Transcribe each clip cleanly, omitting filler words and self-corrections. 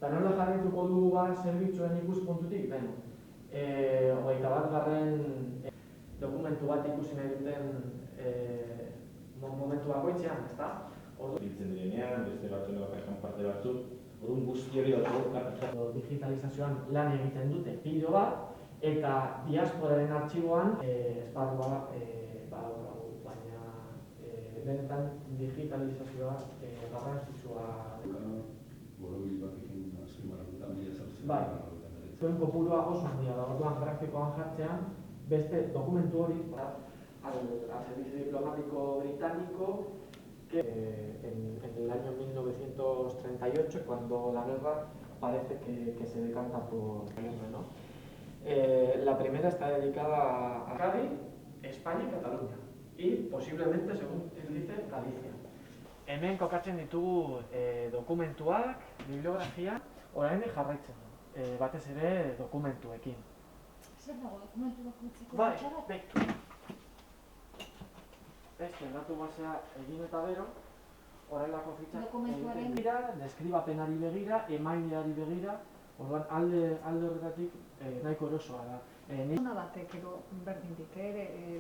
Eta nola jarrituko du zerbitzuen ikuspuntutik? Beno, 21. Dokumentu bat ikusi nahi duten momentu bakoitzean, ezta? Biltzen direnean, beste batzuen bakarkan parte batzuk, orduan guzti hori digitalizazioan lan egiten dute pilo bat, eta diasporaren artxiboan esparrua badaukagu, baina benetan digitalizazioa garrantzitsua. Borobil batekin azpimarratuta mila zortzi. Bai, zuen kopurua oso handia da, orduan grafikoan jartzean, beste dokumentu hori al servicio diplomático británico que en el año 1938, cuando la guerra parece que se decanta por irme, ¿no? La primera está dedicada a Cádiz, España y Cataluña, y posiblemente, según él dice, Galicia. Hemen kokatzen ditugu dokumentuak, bibliografia, orain jarraitzen du, batez ere dokumentuekin. Zer dago, dokumentu bakoitzeko Bai, batxara? bektu. Datu basea egin eta bero, horrelako fitxak egiten dira, deskribapenari begira, emaileari begira, orduan alde horretatik nahiko erosoa da. Persona batek edo berdindik,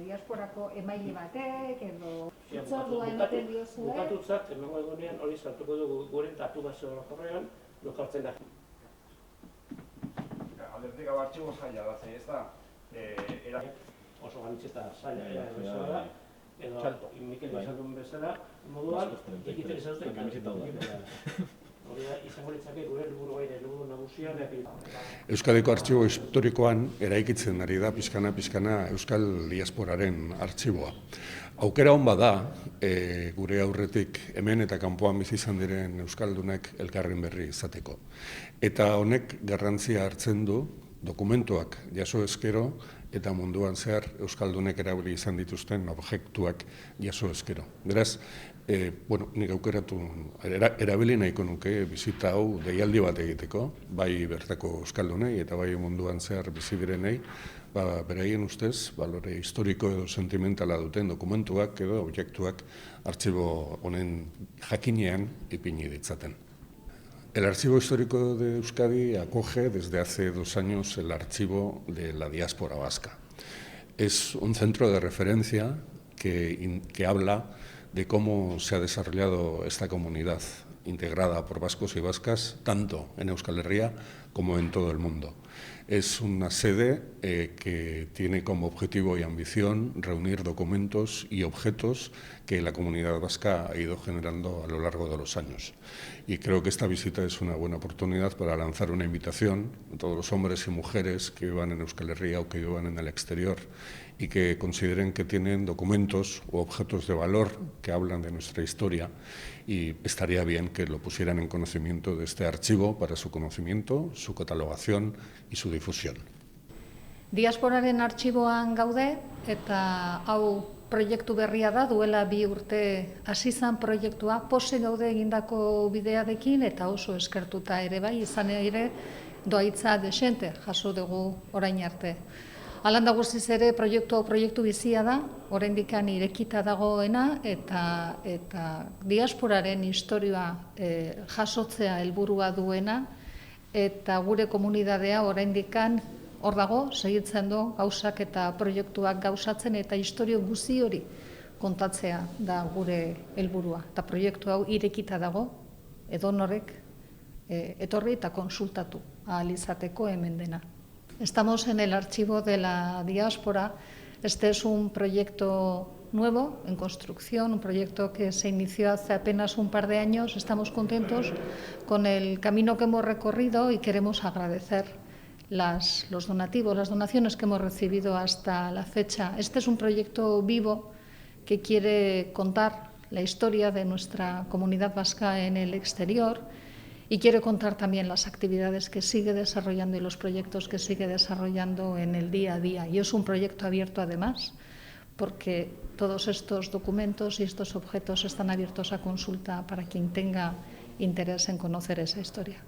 diasporako emaile batek edo hitzordua ematen diozue. Bukatutzat, emango egonean hori sartuko dugu guren datu base orokorrean, lokartzen da. Alderdik hau artxibo zaila da, ez da? Oso ganitxeta zaila da, edo Mikel izan duen bezala, moduan, ikiten izan duten hori da, izango litzake gure helburu gaire, helburu nagusia. Euskadiko artxibo historikoan eraikitzen ari da pixkana Euskal diasporaren artxiboa. Aukera hon bada, gure aurretik hemen eta kanpoan bizi izan diren euskaldunek elkarren berri izateko. Eta honek garrantzia hartzen du dokumentuak jaso ezkero eta munduan zehar euskaldunek erabili izan dituzten objektuak jaso ezkero. Beraz, nik aukeratu erabili nahiko nuke bizita hau deialdi bat egiteko, bai bertako euskaldunei eta bai munduan zehar bizi direnei, beraien ustez, balore historiko edo sentimentala duten dokumentuak edo objektuak artxibo honen jakinean ipini ditzaten. El Archivo Histórico de Euskadi acoge desde hace 2 años el archivo de la diáspora vasca. Es un centro de referencia que habla de cómo se ha desarrollado esta comunidad integrada por vascos y vascas, tanto en Euskal Herria como en todo el mundo. Es una sede que tiene como objetivo y ambición reunir documentos y objetos que la comunidad vasca ha ido generando a lo largo de los años. Y creo que esta visita es una buena oportunidad para lanzar una invitación a todos los hombres y mujeres que vivan en Euskal Herria o que vivan en el exterior y que consideren que tienen documentos u objetos de valor que hablan de nuestra historia, y estaría bien que lo pusieran en conocimiento de este archivo para su conocimiento, su catalogación y su difusión. Diasporaren artxiboan gaude eta hau proiektu berria da, duela 2 urte hasi zen proiektua, pose gaude egindako bidearekin eta oso eskertuta ere bai, izan ere doaitza desente jaso dugu orain arte. Halanda guztiz ere proiektu bizia da, oraindik irekita dagoena eta diasporaren historia jasotzea helburua duena eta gure komunitatea oraindik hor dago, segitzen du gauzak eta proiektuak gauzatzen eta historio guzti hori kontatzea da gure helburua. Eta proiektu hau irekita dago, edonorrek etorri eta konsultatu ahal izateko hemen dena. Estamos en el archivo de la diáspora. Este es un proyecto nuevo, en construcción, un proyecto que se inició hace apenas un par de años. Estamos contentos con el camino que hemos recorrido y queremos agradecer los donativos, las donaciones que hemos recibido hasta la fecha. Este es un proyecto vivo que quiere contar la historia de nuestra comunidad vasca en el exterior y quiere contar también las actividades que sigue desarrollando y los proyectos que sigue desarrollando en el día a día. Y es un proyecto abierto además, porque todos estos documentos y estos objetos están abiertos a consulta para quien tenga interés en conocer esa historia.